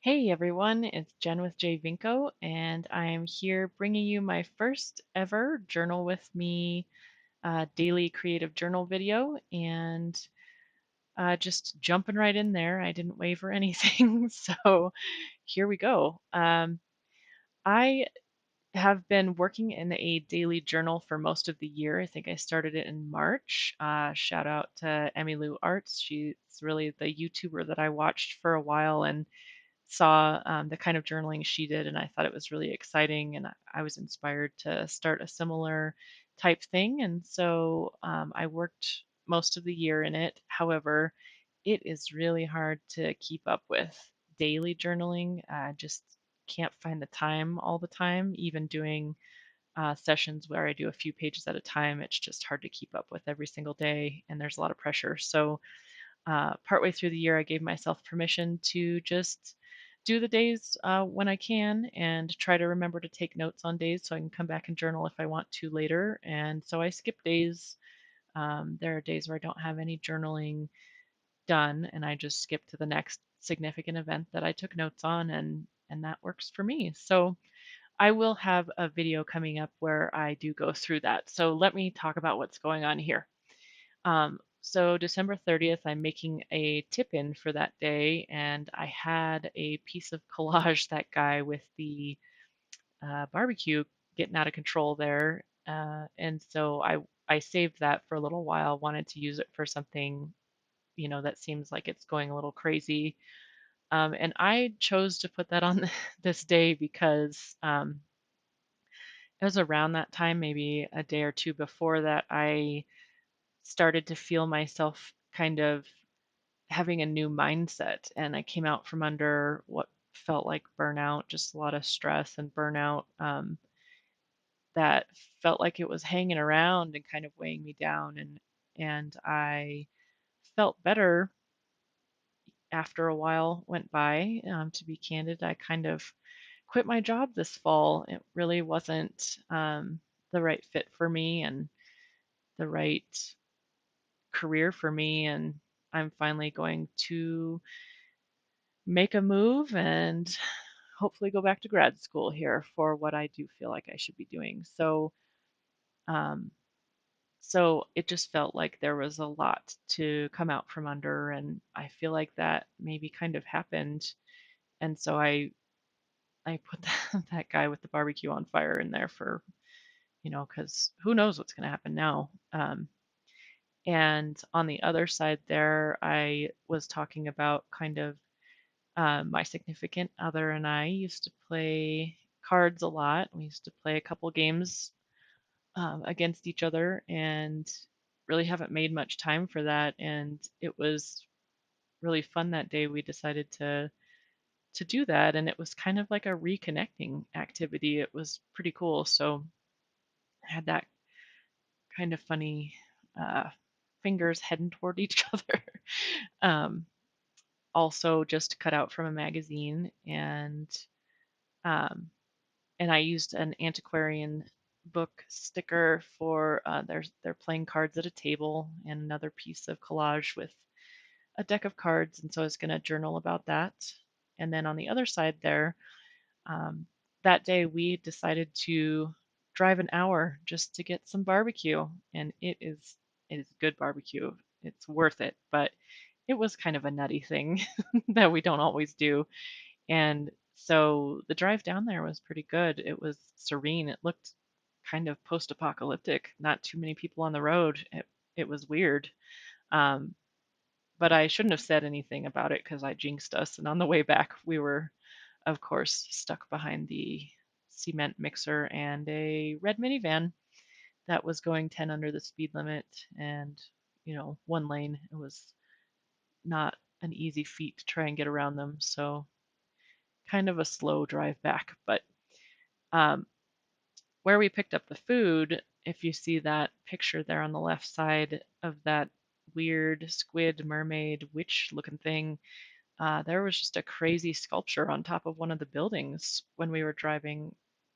Hey everyone, it's Jen with J Vinco, and I'm here bringing you my first ever Journal with Me daily creative journal video. And just jumping right in there, I didn't waver anything, so here we go. I have been working in a daily journal for most of the year. I think I started it in March. Shout out to Emmylou Arts. She's really the YouTuber that I watched for a while and saw the kind of journaling she did, and I thought it was really exciting, and I was inspired to start a similar type thing. And so I worked most of the year in it. However, it is really hard to keep up with daily journaling. I just can't find the time all the time, even doing sessions where I do a few pages at a time. It's just hard to keep up with every single day, and there's a lot of pressure. So partway through the year, I gave myself permission to just do the days when I can and try to remember to take notes on days so I can come back and journal if I want to later. And so I skip days. There are days where I don't have any journaling done, and I just skip to the next significant event that I took notes on, and that works for me. So I will have a video coming up where I do go through that. So let me talk about what's going on here. So December 30th, I'm making a tip in for that day, and I had a piece of collage that guy with the barbecue getting out of control there, and so I saved that for a little while. Wanted to use it for something that seems like it's going a little crazy, and I chose to put that on this day because it was around that time, maybe a day or two before that, I started to feel myself kind of having a new mindset, and I came out from under what felt like burnout, just a lot of stress and burnout, that felt like it was hanging around and kind of weighing me down, and I felt better after a while went by. To be candid, I kind of quit my job this fall. It really wasn't the right fit for me and the right career for me, and I'm finally going to make a move and hopefully go back to grad school here for what I do feel like I should be doing. Um, so it just felt like there was a lot to come out from under, and I feel like that maybe kind of happened. And so I put that guy with the barbecue on fire in there for because who knows what's going to happen now. And on the other side there, I was talking about kind of my significant other and I used to play cards a lot. We used to play a couple games against each other and really haven't made much time for that. And it was really fun that day. We decided to do that, and it was kind of like a reconnecting activity. It was pretty cool. So I had that kind of funny uh, fingers heading toward each other. um, Also, just cut out from a magazine, um, and I used an antiquarian book sticker for they're playing cards at a table, and another piece of collage with a deck of cards, and so I was going to journal about that. And then on the other side there, um, that day we decided to drive an hour just to get some barbecue, and it is good barbecue. It's worth it, but it was kind of a nutty thing that we don't always do. And so the drive down there was pretty good. It was serene. It looked kind of post-apocalyptic. Not too many people on the road. It was weird. Um, but I shouldn't have said anything about it because I jinxed us. And on the way back, we were, of course, stuck behind the cement mixer and a red minivan that was going 10 under the speed limit and, one lane. It was not an easy feat to try and get around them. So kind of a slow drive back. But um, where we picked up the food, if you see that picture there on the left side of that weird squid mermaid witch looking thing, there was just a crazy sculpture on top of one of the buildings when we were driving,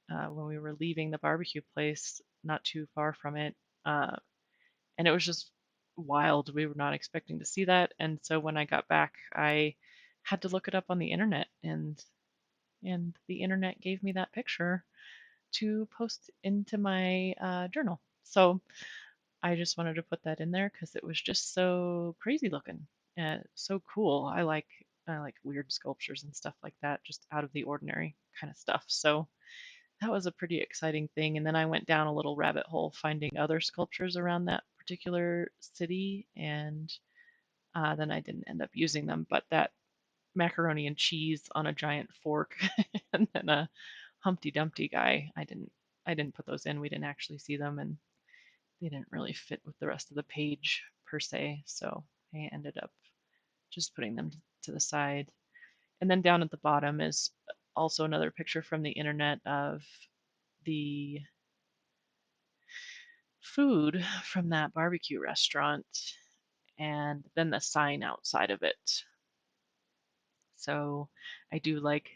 when we were leaving the barbecue place not too far from it. Uh, and it was just wild. We were not expecting to see that. And so when I got back, I had to look it up on the internet, and the internet gave me that picture to post into my journal. So I just wanted to put that in there because it was just so crazy looking and so cool. I like weird sculptures and stuff like that, just out of the ordinary kind of stuff. So that was a pretty exciting thing. And then I went down a little rabbit hole finding other sculptures around that particular city, and then I didn't end up using them. But that macaroni and cheese on a giant fork and then a Humpty Dumpty guy, I didn't put those in. We didn't actually see them, and they didn't really fit with the rest of the page per se. So I ended up just putting them to the side. And then down at the bottom is also another picture from the internet of the food from that barbecue restaurant and then the sign outside of it. So I do like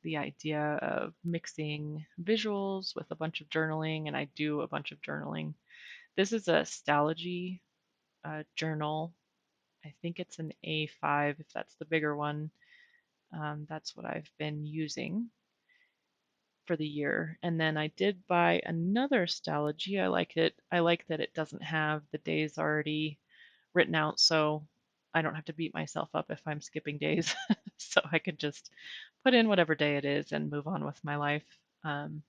the idea of mixing visuals with a bunch of journaling, and I do a bunch of journaling. This is a Stalogy journal. I think it's an A5 if that's the bigger one. That's what I've been using for the year. And then I did buy another Stalogy. I like it. I like that it doesn't have the days already written out, so I don't have to beat myself up if I'm skipping days. So I could just put in whatever day it is and move on with my life. Um,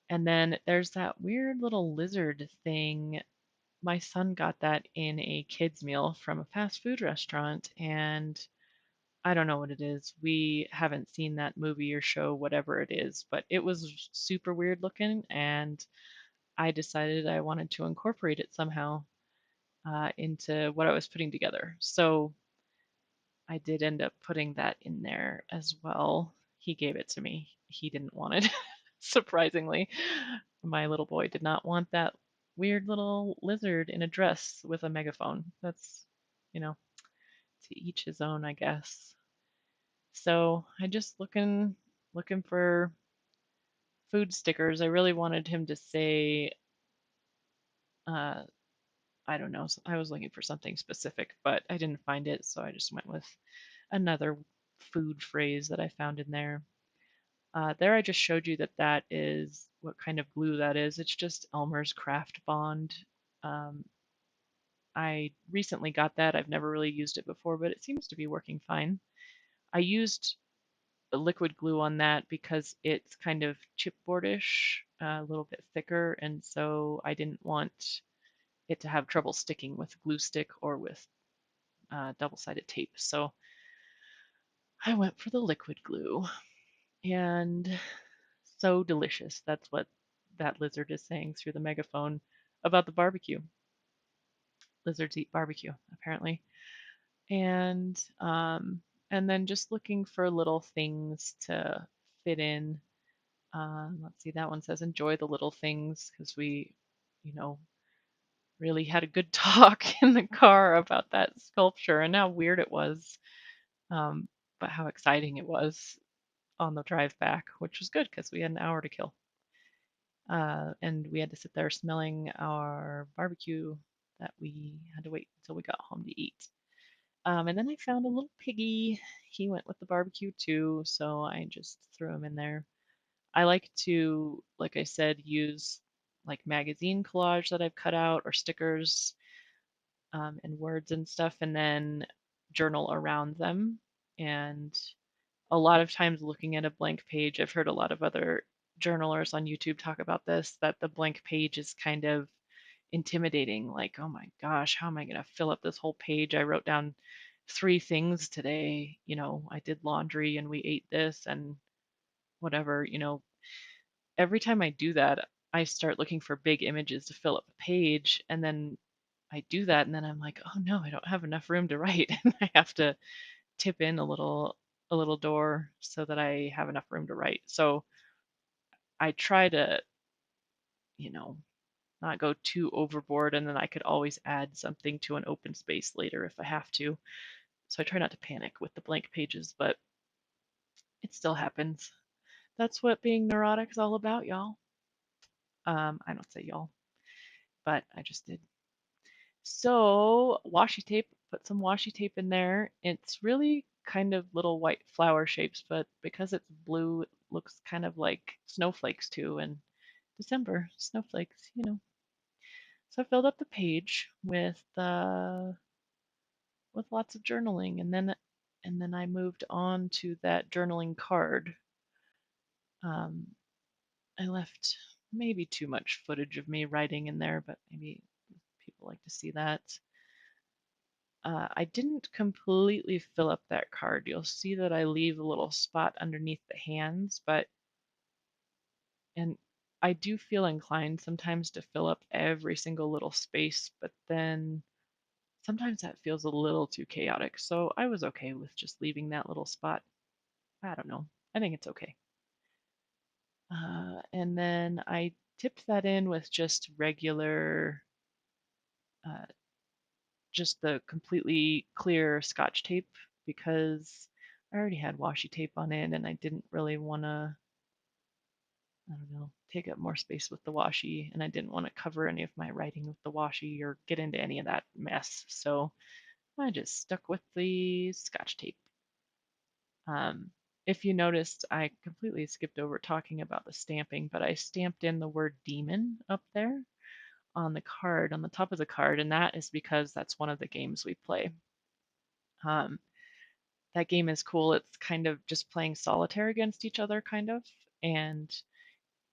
and then there's that weird little lizard thing. My son got that in a kids' meal from a fast food restaurant, and I don't know what it is. We haven't seen that movie or show, whatever it is, but it was super weird looking, and I decided I wanted to incorporate it somehow into what I was putting together. So I did end up putting that in there as well. He gave it to me. He didn't want it, surprisingly. My little boy did not want that weird little lizard in a dress with a megaphone. That's, you know, to each his own, I guess. So I just looking for food stickers. I really wanted him to say, uh, I don't know. I was looking for something specific, but I didn't find it, so I just went with another food phrase that I found in there. There I just showed you that that is what kind of glue that is. It's just Elmer's Craft Bond. Um, I recently got that. I've never really used it before, but it seems to be working fine. I used a liquid glue on that because it's kind of chipboardish, a little bit thicker, and so I didn't want it to have trouble sticking with glue stick or with double-sided tape. So I went for the liquid glue, and so delicious. That's what that lizard is saying through the megaphone about the barbecue. Lizards eat barbecue, apparently. And and then just looking for little things to fit in. Let's see, that one says enjoy the little things because we, you know, really had a good talk in the car about that sculpture and how weird it was, um, but how exciting it was on the drive back, which was good because we had an hour to kill. And we had to sit there smelling our barbecue that we had to wait until we got home to eat. And then I found a little piggy. He went with the barbecue too, so I just threw him in there. I like to, like I said, use like magazine collage that I've cut out or stickers and words and stuff, and then journal around them. And a lot of times looking at a blank page, I've heard a lot of other journalers on YouTube talk about this, that the blank page is kind of intimidating. Like, oh my gosh, how am I going to fill up this whole page? I wrote down 3 things today. I did laundry and we ate this and whatever. Every time I do that, I start looking for big images to fill up a page. And then I do that. And then I'm like, oh no, I don't have enough room to write. And I have to tip in a little door so that I have enough room to write. So I try to, you know, not go too overboard, and then I could always add something to an open space later if I have to. So I try not to panic with the blank pages, but it still happens. That's what being neurotic is all about, y'all. I don't say y'all, but I just did. So washi tape. put some washi tape in there. It's really kind of little white flower shapes, but because it's blue, it looks kind of like snowflakes too. And December, snowflakes. So I filled up the page with lots of journaling, and then I moved on to that journaling card. Um, I left maybe too much footage of me writing in there, but maybe people like to see that. I didn't completely fill up that card. You'll see that I leave a little spot underneath the hands, and I do feel inclined sometimes to fill up every single little space, but then sometimes that feels a little too chaotic. So I was okay with just leaving that little spot. I don't know. I think it's okay. And then I tipped that in with just regular, uh, just the completely clear Scotch tape because I already had washi tape on it and I didn't really want to, I don't know, take up more space with the washi, and I didn't want to cover any of my writing with the washi or get into any of that mess. So I just stuck with the Scotch tape. Um, if you noticed, I completely skipped over talking about the stamping, but I stamped in the word demon up there on the card, on the top of the card, and that is because that's one of the games we play. Um, that game is cool. It's kind of just playing solitaire against each other, kind of, and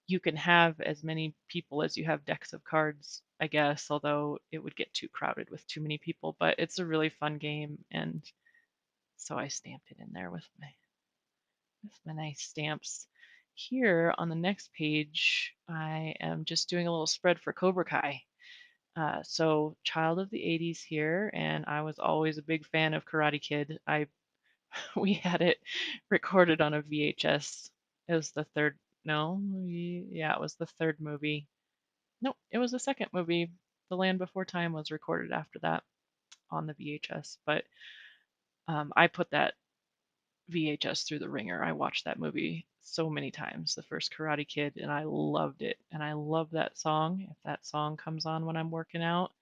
you can have as many people as you have decks of cards, I guess, although it would get too crowded with too many people. But it's a really fun game, and so I stamped it in there with my nice stamps. Here on the next page, I am just doing a little spread for Cobra Kai. So child of the 80s here, and I was always a big fan of Karate Kid. I We had it recorded on a VHS. It was the third, no, yeah, it was the third movie. No, it was the second movie. The Land Before Time was recorded after that on the VHS, but I put that VHS through the ringer. I watched that movie so many times, the first Karate Kid, and I loved it. And I love that song. If that song comes on when I'm working out,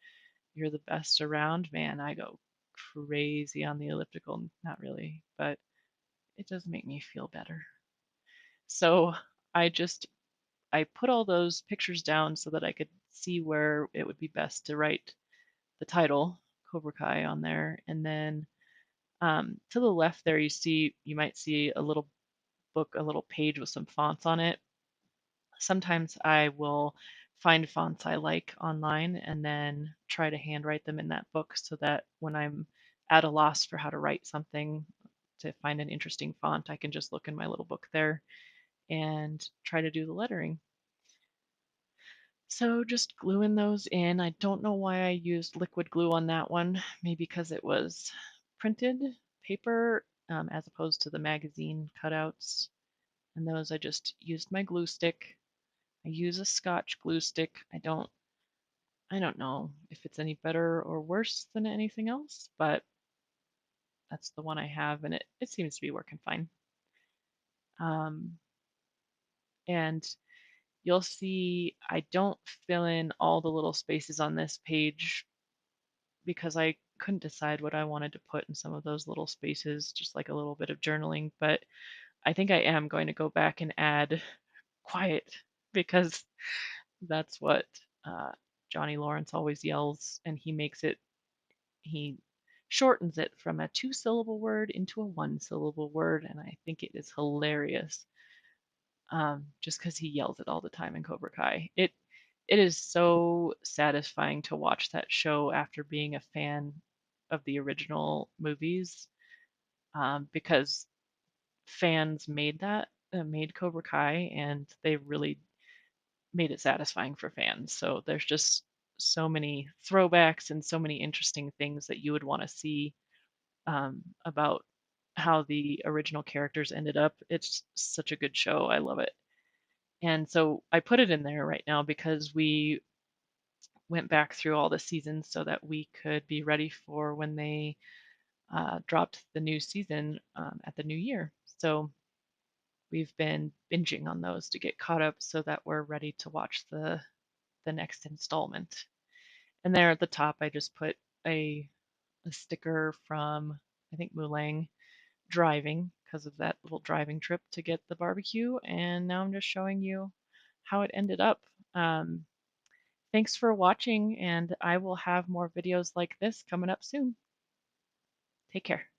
You're the Best Around, man, I go crazy on the elliptical. Not really, but it does make me feel better. So I just I put all those pictures down so that I could see where it would be best to write the title, Cobra Kai, on there. And then to the left there, you might see a little book, a little page with some fonts on it. Sometimes I will find fonts I like online and then try to handwrite them in that book so that when I'm at a loss for how to write something to find an interesting font, I can just look in my little book there and try to do the lettering. So just gluing those in. I don't know why I used liquid glue on that one. Maybe because it was printed paper as opposed to the magazine cutouts. And those I just used my glue stick. I use a Scotch glue stick. I don't know if it's any better or worse than anything else, but that's the one I have, and it seems to be working fine. Um, and you'll see I don't fill in all the little spaces on this page because I couldn't decide what I wanted to put in some of those little spaces, just like a little bit of journaling. But I think I am going to go back and add quiet because that's what uh, Johnny Lawrence always yells, and he shortens it from a two-syllable word into a one-syllable word, and I think it is hilarious. Just because he yells it all the time in Cobra Kai. It is so satisfying to watch that show after being a fan of the original movies, because fans made Cobra Kai, and they really made it satisfying for fans. So there's just so many throwbacks and so many interesting things that you would want to see about how the original characters ended up. It's such a good show. I love it. And so I put it in there right now because we went back through all the seasons so that we could be ready for when they dropped the new season at the new year. So we've been binging on those to get caught up so that we're ready to watch the next installment. And there at the top, I just put a a sticker from, I think, Mulang driving because of that little driving trip to get the barbecue. And now I'm just showing you how it ended up. Um, Thanks for watching, and I will have more videos like this coming up soon. Take care.